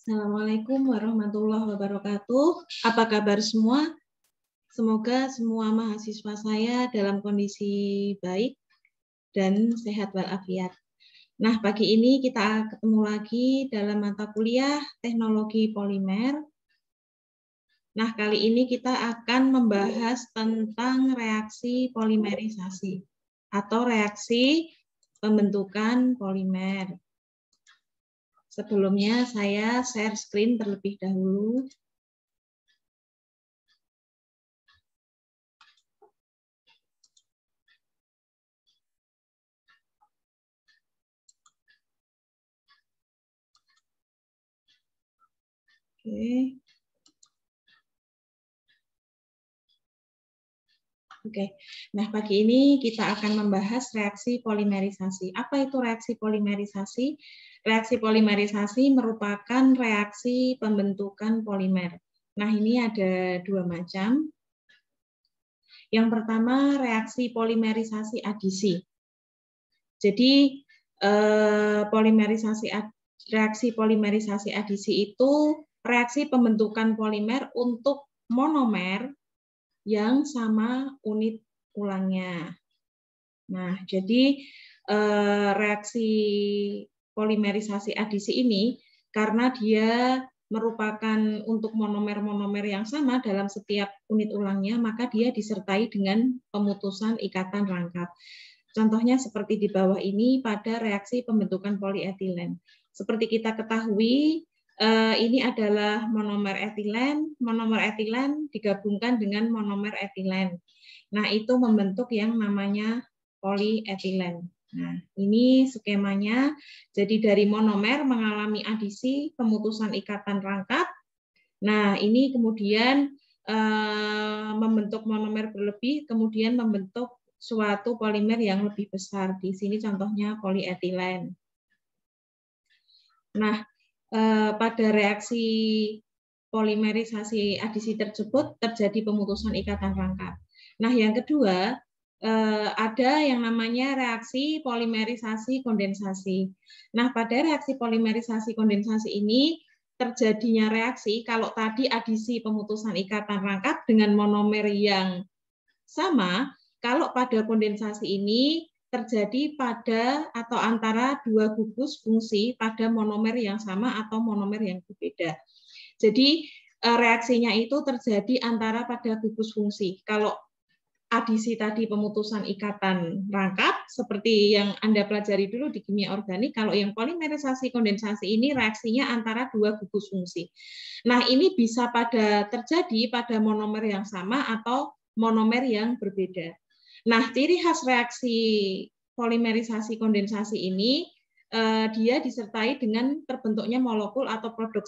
Assalamualaikum warahmatullahi wabarakatuh. Apa kabar semua? Semoga semua mahasiswa saya dalam kondisi baik dan sehat walafiat. Nah, pagi ini kita ketemu lagi dalam mata kuliah Teknologi Polimer. Nah, kali ini kita akan membahas tentang reaksi polimerisasi atau reaksi pembentukan polimer. Sebelumnya saya share screen terlebih dahulu. Oke. Nah, pagi ini kita akan membahas reaksi polimerisasi. Apa itu reaksi polimerisasi? Reaksi polimerisasi merupakan reaksi pembentukan polimer. Nah, ini ada dua macam. Yang pertama, reaksi polimerisasi adisi. Jadi, reaksi polimerisasi adisi itu reaksi pembentukan polimer untuk monomer yang sama unit ulangnya. Nah, jadi reaksi polimerisasi adisi ini karena dia merupakan untuk monomer-monomer yang sama dalam setiap unit ulangnya, maka dia disertai dengan pemutusan ikatan rangkap. Contohnya seperti di bawah ini pada reaksi pembentukan polietilen. Seperti kita ketahui, ini adalah monomer etilen. Monomer etilen digabungkan dengan monomer etilen. Nah, itu membentuk yang namanya polietilen. Nah, ini skemanya. Jadi dari monomer mengalami adisi pemutusan ikatan rangkap. Nah, ini kemudian membentuk monomer berlebih, kemudian membentuk suatu polimer yang lebih besar. Di sini contohnya polietilen. Nah, pada reaksi polimerisasi adisi tersebut terjadi pemutusan ikatan rangkap. Nah, yang kedua, ada yang namanya reaksi polimerisasi kondensasi. Nah, pada reaksi polimerisasi kondensasi ini terjadinya reaksi kalau tadi adisi pemutusan ikatan rangkap dengan monomer yang sama, kalau pada kondensasi ini terjadi pada atau antara dua gugus fungsi pada monomer yang sama atau monomer yang berbeda. Jadi reaksinya itu terjadi antara pada gugus fungsi. Kalau adisi tadi pemutusan ikatan rangkap, seperti yang Anda pelajari dulu di kimia organik, kalau yang polimerisasi kondensasi ini reaksinya antara dua gugus fungsi. Nah, ini bisa terjadi pada monomer yang sama atau monomer yang berbeda. Nah, ciri khas reaksi polimerisasi kondensasi ini dia disertai dengan terbentuknya molekul atau produk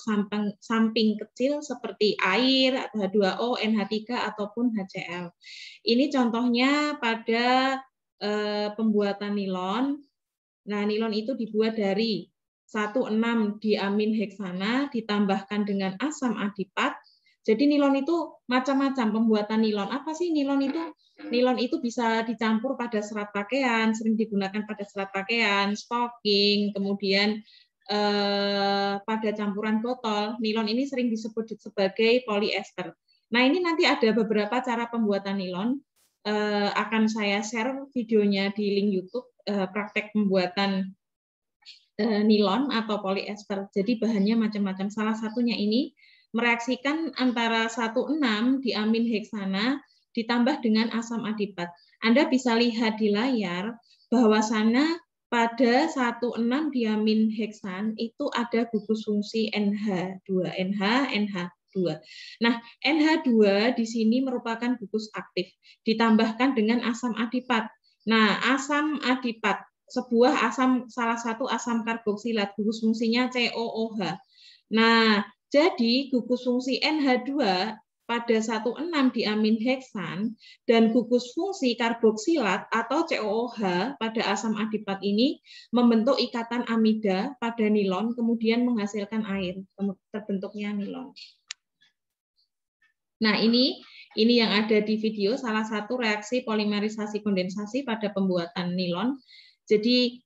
samping kecil seperti air, H2O, NH3 ataupun HCl. Ini contohnya pada pembuatan nilon. Nah, nilon itu dibuat dari 1,6 diamin heksana ditambahkan dengan asam adipat. Jadi nilon itu macam-macam pembuatan nilon. Apa sih nilon itu? Nilon itu bisa dicampur pada serat pakaian, sering digunakan pada serat pakaian, stocking, kemudian pada campuran botol. Nilon ini sering disebut sebagai polyester. Nah, ini nanti ada beberapa cara pembuatan nilon. Akan saya share videonya di link YouTube, praktek pembuatan nilon atau polyester. Jadi bahannya macam-macam. Salah satunya ini mereaksikan antara 1,6 diamin heksana ditambah dengan asam adipat. Anda bisa lihat di layar bahwasannya pada 1,6 diamin heksan itu ada gugus fungsi NH2, NH2. Nah, NH2 di sini merupakan gugus aktif ditambahkan dengan asam adipat. Nah, asam adipat sebuah asam, salah satu asam karboksilat, gugus fungsinya COOH. Nah, jadi gugus fungsi NH2 pada 1,6 diamin heksan dan gugus fungsi karboksilat atau COOH pada asam adipat ini membentuk ikatan amida pada nilon, kemudian menghasilkan air, terbentuknya nilon. Nah, ini yang ada di video, salah satu reaksi polimerisasi kondensasi pada pembuatan nilon. Jadi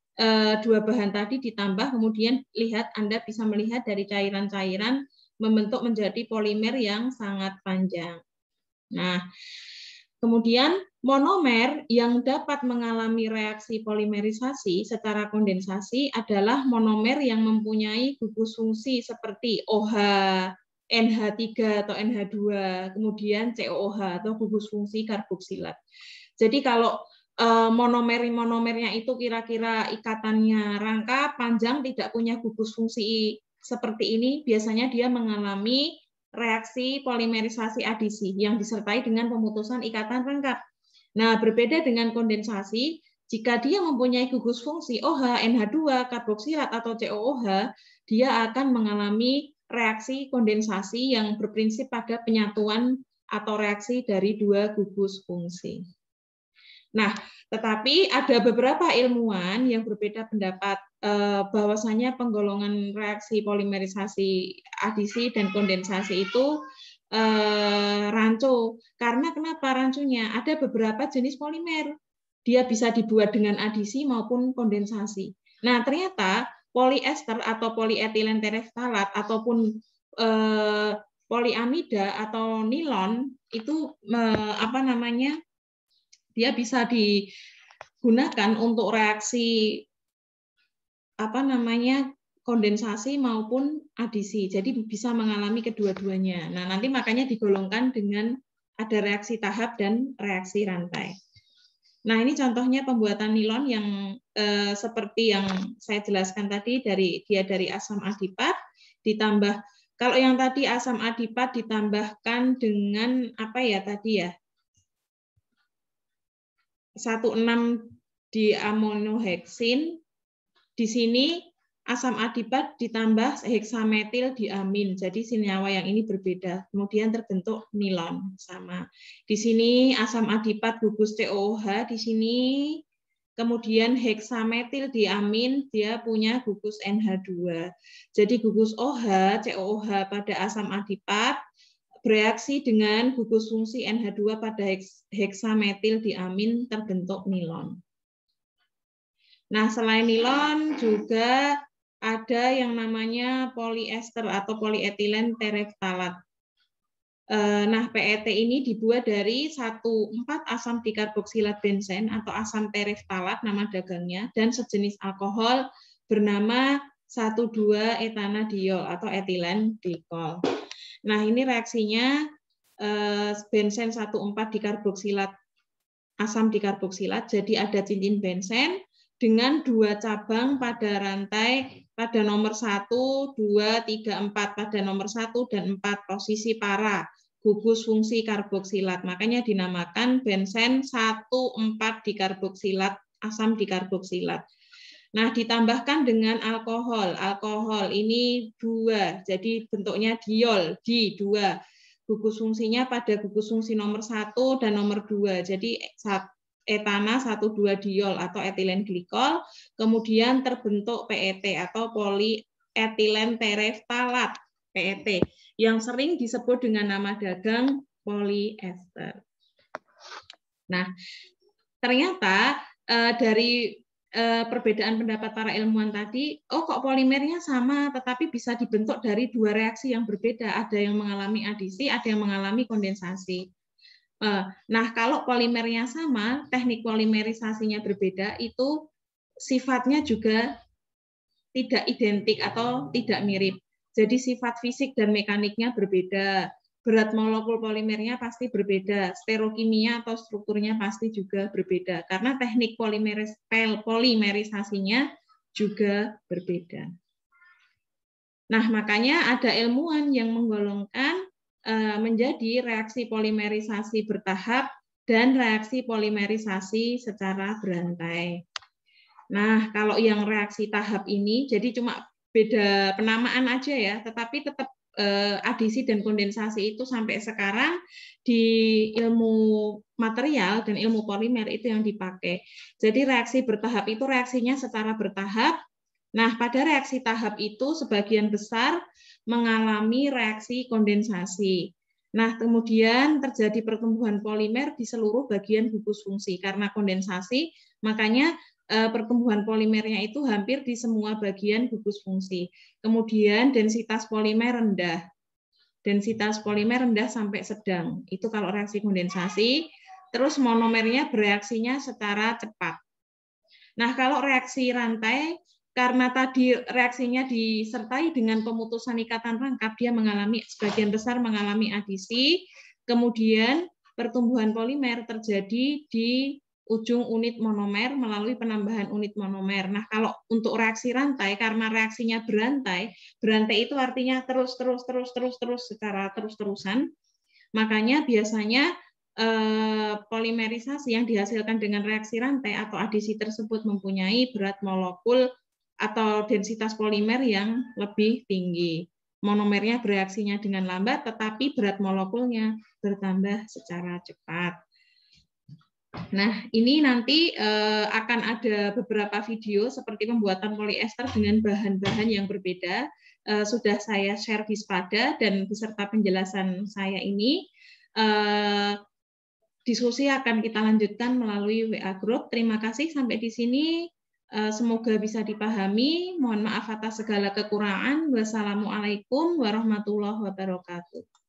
dua bahan tadi ditambah, kemudian lihat Anda bisa melihat dari cairan-cairan membentuk menjadi polimer yang sangat panjang. Nah, kemudian monomer yang dapat mengalami reaksi polimerisasi secara kondensasi adalah monomer yang mempunyai gugus fungsi seperti OH, NH3 atau NH2, kemudian COOH atau gugus fungsi karboksilat. Jadi kalau monomernya itu kira-kira ikatannya rangka, panjang, tidak punya gugus fungsi seperti ini, biasanya dia mengalami reaksi polimerisasi adisi yang disertai dengan pemutusan ikatan rangkap. Nah, berbeda dengan kondensasi, jika dia mempunyai gugus fungsi OH, NH2, karboksilat, atau COOH, dia akan mengalami reaksi kondensasi yang berprinsip pada penyatuan atau reaksi dari dua gugus fungsi. Nah, tetapi ada beberapa ilmuwan yang berbeda pendapat bahwasanya penggolongan reaksi polimerisasi adisi dan kondensasi itu rancu. Karena kenapa rancunya? Ada beberapa jenis polimer. Dia bisa dibuat dengan adisi maupun kondensasi. Nah, ternyata poliester atau polietilen tereftalat ataupun poliamida atau nilon itu dia bisa digunakan untuk reaksi kondensasi maupun adisi. Jadi bisa mengalami kedua-duanya. Nah, nanti makanya digolongkan dengan ada reaksi tahap dan reaksi rantai. Nah, ini contohnya pembuatan nilon yang seperti yang saya jelaskan tadi, dari asam adipat ditambah, kalau yang tadi asam adipat ditambahkan dengan 1,6-diaminoheksin. Di sini asam adipat ditambah heksametil diamin. Jadi senyawa yang ini berbeda. Kemudian terbentuk nilon sama. Di sini asam adipat gugus COOH di sini. Kemudian heksametil diamin dia punya gugus NH2. Jadi gugus OH, COOH pada asam adipat bereaksi dengan gugus fungsi NH2 pada heksametil diamin terbentuk nilon. Nah, selain nilon juga ada yang namanya poliester atau polietilen tereftalat. Nah, PET ini dibuat dari 1,4 asam dikarboksilat benzen atau asam tereftalat nama dagangnya dan sejenis alkohol bernama 1,2-etanadiol atau etilen glikol. Nah, ini reaksinya benzen 1,4 dikarboksilat asam dikarboksilat, jadi ada cincin benzen dengan dua cabang pada rantai pada nomor 1, 2, 3, 4 pada nomor 1 dan 4 posisi para gugus fungsi karboksilat. Makanya dinamakan benzen 1,4 dikarboksilat asam dikarboksilat. Nah, ditambahkan dengan alkohol. Alkohol ini 2, jadi bentuknya diol, di 2. Gugus fungsinya pada gugus fungsi nomor 1 dan nomor 2. Jadi etana 1,2-diol atau etilen glikol, kemudian terbentuk PET atau polietilen tereftalat, PET, yang sering disebut dengan nama dagang poliester. Nah, ternyata dari perbedaan pendapat para ilmuwan tadi, kok polimernya sama, tetapi bisa dibentuk dari dua reaksi yang berbeda. Ada yang mengalami adisi, ada yang mengalami kondensasi. Nah, kalau polimernya sama, teknik polimerisasinya berbeda, itu sifatnya juga tidak identik atau tidak mirip. Jadi sifat fisik dan mekaniknya berbeda. Berat molekul polimernya pasti berbeda. Sterokimia atau strukturnya pasti juga berbeda. Karena teknik polimerisasinya juga berbeda. Nah, makanya ada ilmuwan yang menggolongkan menjadi reaksi polimerisasi bertahap dan reaksi polimerisasi secara berantai. Nah, kalau yang reaksi tahap ini, jadi cuma beda penamaan aja ya, tetapi tetap adisi dan kondensasi itu sampai sekarang di ilmu material dan ilmu polimer itu yang dipakai. Jadi reaksi bertahap itu reaksinya secara bertahap. Nah, pada reaksi tahap itu sebagian besar mengalami reaksi kondensasi. Nah, kemudian terjadi pertumbuhan polimer di seluruh bagian gugus fungsi. Karena kondensasi, makanya pertumbuhan polimernya itu hampir di semua bagian gugus fungsi. Kemudian densitas polimer rendah. Densitas polimer rendah sampai sedang. Itu kalau reaksi kondensasi. Terus monomernya bereaksinya secara cepat. Nah, kalau reaksi rantai, karena tadi reaksinya disertai dengan pemutusan ikatan rangkap, dia mengalami sebagian besar mengalami adisi, kemudian pertumbuhan polimer terjadi di ujung unit monomer melalui penambahan unit monomer. Nah, kalau untuk reaksi rantai, karena reaksinya berantai, berantai itu artinya terus secara terus-terusan, makanya biasanya polimerisasi yang dihasilkan dengan reaksi rantai atau adisi tersebut mempunyai berat molekul atau densitas polimer yang lebih tinggi. Monomernya bereaksinya dengan lambat, tetapi berat molekulnya bertambah secara cepat. Nah, ini nanti akan ada beberapa video seperti pembuatan polyester dengan bahan-bahan yang berbeda. Sudah saya share di Spada dan beserta penjelasan saya ini. Diskusi akan kita lanjutkan melalui WA Group. Terima kasih sampai di sini. Semoga bisa dipahami. Mohon maaf atas segala kekurangan. Wassalamualaikum warahmatullahi wabarakatuh.